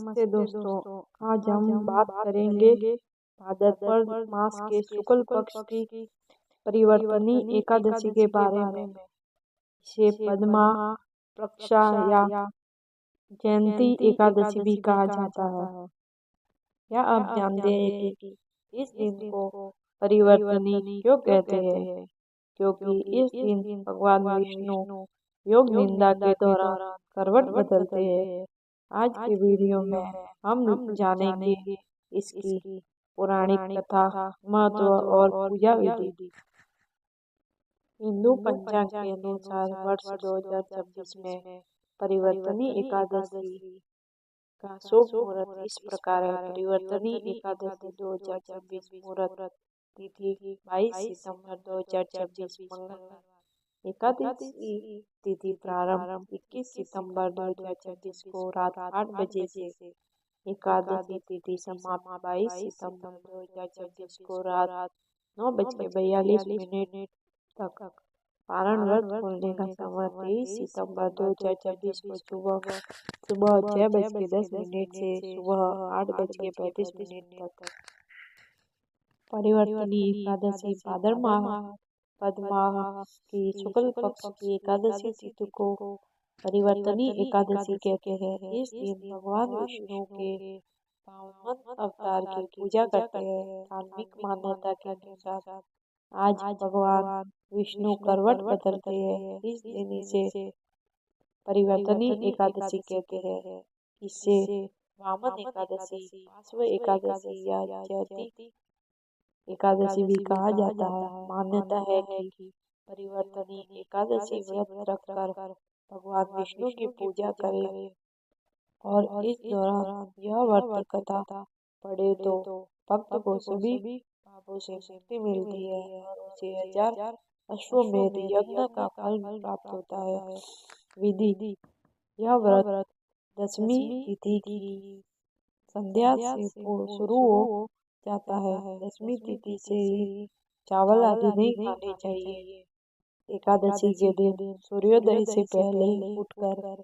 नमस्ते दोस्तों। आज हम बात करेंगे भाद्रपद मास के शुक्ल पक्ष की परिवर्तनी एकादशी के बारे में। इसे पद्मा प्रक्षा या जयंती एकादशी भी कहा जाता है। क्या आप जानते हैं कि इस दिन को परिवर्तनी क्यों कहते हैं? क्योंकि इस दिन भगवान विष्णु योग निंदा के दौरान करवट बदलते हैं। आज के वीडियो में हम जानेंगे इसकी पौराणिक कथा, महत्व और पूजा विधि। हिंदू पंचांग के अनुसार वर्ष 2026 में परिवर्तनी एकादशी का शुभ मुहूर्त इस प्रकार है। परिवर्तनी एकादशी 2026 मुहूर्त तिथि 22 सितंबर 2026 मंगलवार। एकादशी तिथि प्रारंभ 21 सितंबर 2026 को रात 8 बजे से। एकादशी तिथि समाप्त 22 सितंबर 2026 को रात 9:42 तक। पारण व्रत खोलने का समय 23 सितंबर 2026 को सुबह 6:10 से सुबह 8:35 तक। परिवर्तनी एकादशी भाद्र माह पद माह की शुक्ल पक्ष की एकादशी तिथि को परिवर्तनी एकादशी कहते हैं। इस दिन भगवान विष्णु के पावन अवतार की पूजा करते हैं। धार्मिक मान्यता के अनुसार आज भगवान विष्णु करवट बदलते हैं। इस दिन इसे परिवर्तनी एकादशी कहते हैं। इसे वामन एकादशी, पार्श्व एकादशी या जयंती एकादशी भी कहा जाता है। मान्यता है कि परिवर्तनी एकादशी व्रत रखकर भगवान विष्णु की पूजा करें और इस दौरान यह व्रत कथा पढ़े तो भक्त को सभी पापों से मुक्ति मिलती है और उसे 1000 अश्वमेध यज्ञ का फल प्राप्त होता है। विधि: यह व्रत दशमी तिथि की संध्या से शुरू हो जाता है। दशमी तिथि से ही चावल आदि नहीं खाने चाहिए। एकादशी के दिन सूर्योदय से पहले उठकर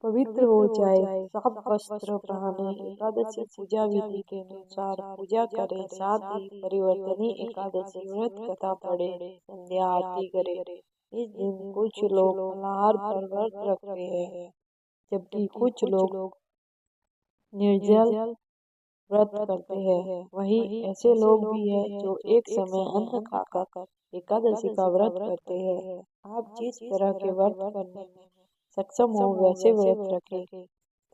पवित्र हो जाए, साफ वस्त्र पहने। एकादशी पूजा विधि के अनुसार पूजा करें, साथ ही परिवर्तनी एकादशी व्रत कथा पढ़े, संध्या आरती करें। इस दिन कुछ लोग फलाहार पर व्रत रखते हैं, जबकि कुछ लोग निर्जल व्रत करते हैं। वहीं ऐसे लोग भी हैं जो एक समय अन्न खाकर एकादशी का व्रत करते हैं। आप जिस तरह के व्रत करने में सक्षम हो वैसे व्रत रखें।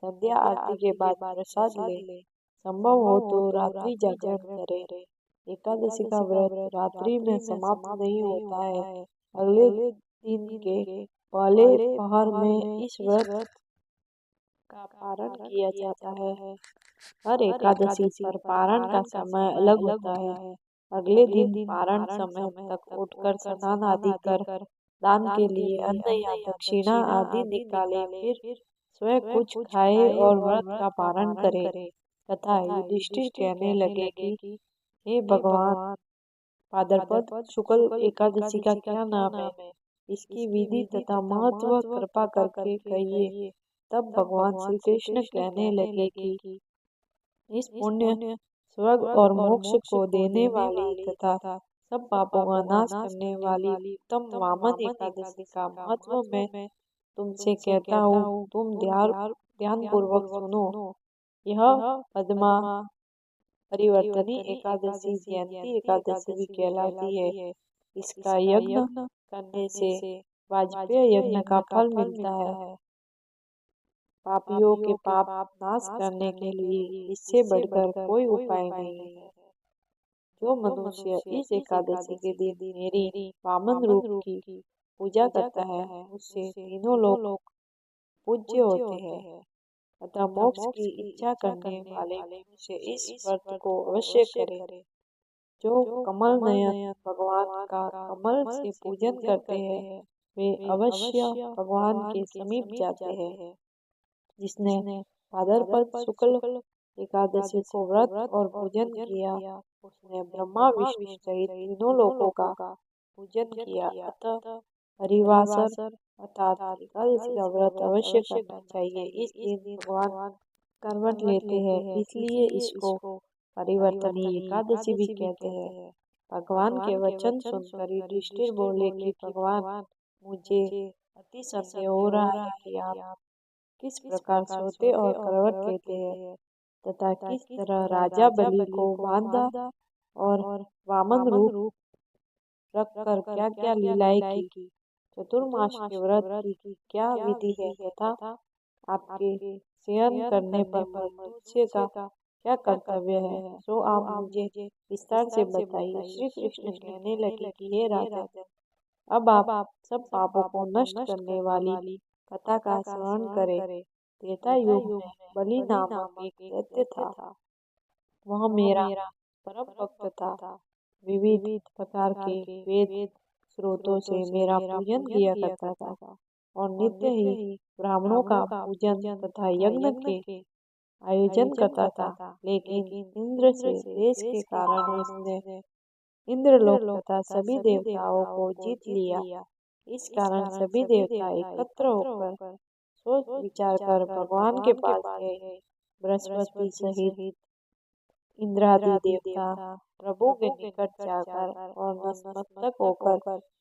संध्या आरती के बाद प्रसाद लें। संभव हो तो रात्रि जागरण करें। एकादशी का व्रत रात्रि में समाप्त नहीं होता है। अगले दिन के पहले पहर में इस व्रत का पारण किया जाता है। हर एकादशी पर पारण का समय अलग होता है। अगले दिन पारण समय तक उठकर स्नान आदि कर दान के लिए अन्न या दक्षिणा आदि निकाले, फिर स्वयं कुछ खाए और व्रत का पारण करे। तथा युधिष्ठिर कहने लगे कि हे भगवान, भाद्रपद शुक्ल एकादशी का क्या नाम है? इसकी विधि तथा महत्व कृपा करके कहिए। तब भगवान श्री कृष्ण कहने लगे कि इस पुण्य, स्वर्ग और मोक्ष को देने वाली तथा सब पापों का नाश करने वाली उत्तम वामन एकादशी का महत्व मैं तुमसे कहता हूँ। तुम ध्यान पूर्वक सुनो। यह पद्मा परिवर्तनी एकादशी जयंती एकादशी भी कहलाती है। इसका यज्ञ करने से वाजपेय यज्ञ का फल मिलता है। पापियों के पाप नाश करने के लिए इससे बढ़कर कोई उपाय नहीं है। जो मनुष्य इस एकादशी के दिन मेरी वामन रूप की पूजा करता है, उससे तीनों लोग पूज्य होते हैं। तथा मोक्ष की इच्छा करने वाले मनुष्य इस व्रत को अवश्य करें। जो कमल नयन भगवान का कमल से पूजन करते हैं, वे अवश्य भगवान के समीप जाते हैं। जिसने भाद्रपद शुक्ल एकादशी को व्रत और पूजन किया, उसने ब्रह्मा विष्णु सहित तीनों लोकों का पूजन किया। अतः हरिवासर अर्थात एकादशी का व्रत अवश्य करना चाहिए। इस दिन भगवान करवट लेते हैं, इसलिए इसको परिवर्तनी एकादशी भी कहते हैं। भगवान के वचन सुनकर युधिष्ठिर बोले कि भगवान, मुझे अति संदेह हो रहा है कि आप किस प्रकार सोते और करवट लेते हैं तथा किस तरह राजा बलि को बांधा और वामन रूप रखकर क्या क्या लीलाएं की। चतुर्मास के व्रत की क्या विधि है तथा आपके शयन करने पर मनुष्य का क्या कर्तव्य है, सो आप मुझे विस्तार से बताइए। श्री कृष्ण कहने लगे कि हे राजन, अब आप सब पापों को नष्ट करने वाली कथा का श्रवण करें। त्रेता युग में बलि नामक एक दैत्य था। वह मेरा परम भक्त था। विविध प्रकार के वेद स्रोतों से मेरा पूजन किया करता था और नित्य ही ब्राह्मणों का पूजन तथा यज्ञ के आयोजन करता था। लेकिन इंद्र से द्वेष के कारण उसने इंद्रलोक तथा सभी देवताओं को जीत लिया। इस कारण सभी देवता एकत्र होकर सोच विचार कर भगवान के पास गए। बृहस्पति सहित इंद्रादि देवता प्रभु के निकट जाकर और नतमस्तक होकर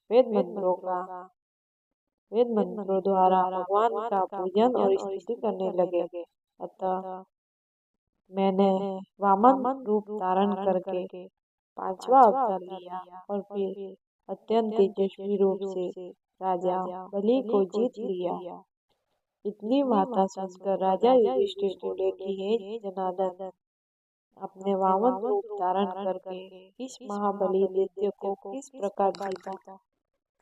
वेद मंत्रों द्वारा भगवान का पूजन और स्तुति करने लगे। अतः मैंने वामन रूप धारण करके पांचवा अवतार लिया और फिर अत्यंत तेजस्वी रूप से राजा बलि को जीत लिया। इतनी वार्ता सुनकर राजा युधिष्ठिर बोले कि हे जनार्दन, अपने वामन रूप धारण करके इस महाबली दैत्य को किस प्रकार जीता।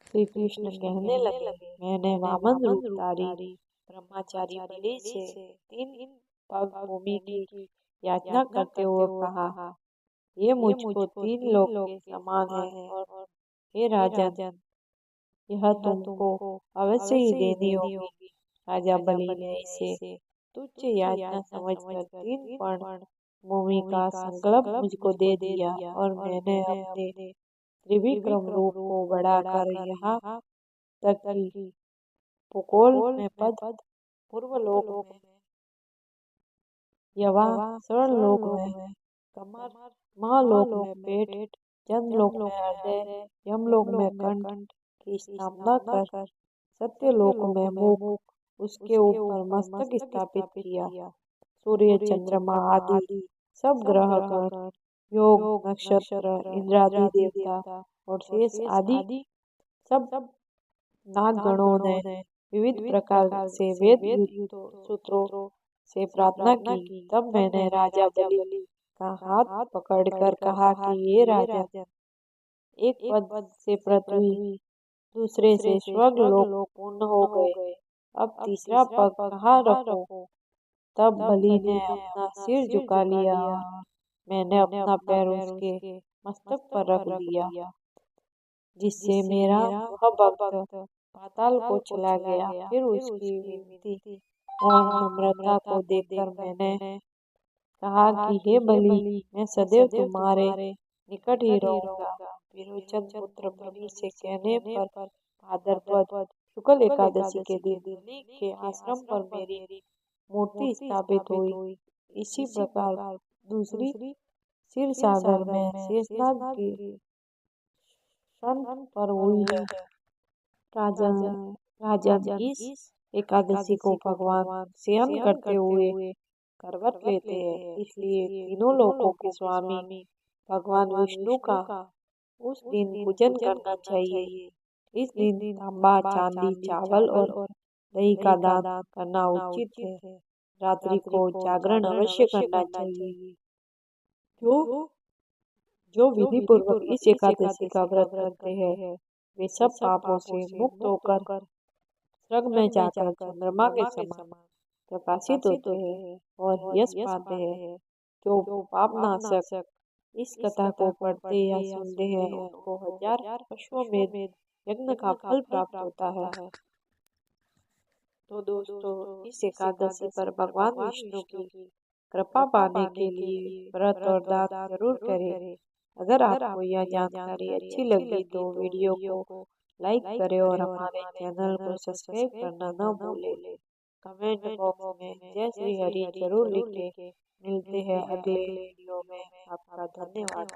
श्री कृष्ण कहने लगे, मैंने वामन रूप धारी ब्रह्मचारी बलि से 3 पग भूमि की याचना करते हुए कहा, ये मुझको 3 लोक के समान है और हे राजन, यह तुमको अवश्य ही देनी होगी। राजा बलि ने इसे तुच्छ याचना समझकर 3 पर्ण भूमि का संकल्प मुझको दे दिया और मैंने अपने त्रिविक्रम रूप को बढ़ाकर यहाँ तक कि पुकोल में पद, पूर्वलोक में यवा, स्वर्णलोक में कमर, महालोक में पेट, चंद्रलोक में हृदय, यमलोक में कंठ की स्थापना कर सत्यलोक में मुख, उसके ऊपर मस्तक स्थापित किया। सूर्य, चंद्रमा आदि सब ग्रह गण, योग, नक्षत्र, इंद्रादि देवता और शेष आदि सब नाग गणों ने विविध प्रकार से वेद सूत्रों से प्रार्थना की। तब मैंने राजा बलि का हाथ पकड़कर कहा कि ये राजन, एक पद से पृथ्वी, दूसरे से स्वर्ग लोक पूर्ण हो गए, अब तीसरा पग कहाँ रखूं। तब बलि ने अपना सिर झुका लिया और मैंने अपना पैर उसके मस्तक पर रख दिया, जिससे मेरा वह भक्त पाताल को चला गया। फिर उसकी विनती और नम्रता को देखकर मैंने कहा कि हे बलि, मैं सदैव तुम्हारे निकट ही रहूंगा। विरोचन पुत्र बलि से कहने पर भाद्रपद शुक्ल एकादशी के दिन बलि के आश्रम पर मेरी मूर्ति स्थापित हुई। इसी प्रकार दूसरी क्षीर सागर में शेषनाग की शन पर हुई है। राजन, इस एकादशी को भगवान शयन करते हुए करवट लेते हैं, इसलिए तीनों लोकों के स्वामी भगवान विष्णु का उस दिन पूजन करना चाहिए। इस दिन तांबा, चांदी, चावल और दही का दान करना उचित है। रात्रि को जागरण अवश्य करना चाहिए। जो विधि पूर्वक इस एकादशी का व्रत करते हैं, वे सब पापों से मुक्त होकर स्वर्ग में जाकर चंद्रमा के समान प्रकाशित होते हैं और यश पाते हैं। जो पापनाशक इस कथा को पढ़ते या सुनते हैं, उनको 1000 अश्वमेध यज्ञ का फल प्राप्त होता है। तो दोस्तों, इस एकादशी पर भगवान विष्णु की कृपा पाने के लिए व्रत और दान जरूर करें। अगर आपको यह जानकारी अच्छी लगी तो वीडियो को लाइक करें और हमारे चैनल को सब्सक्राइब करना न भूलें। कमेंट बॉक्स में जय श्री हरि जरूर लिखें। मिलते हैं अगले वीडियो में। आपका धन्यवाद।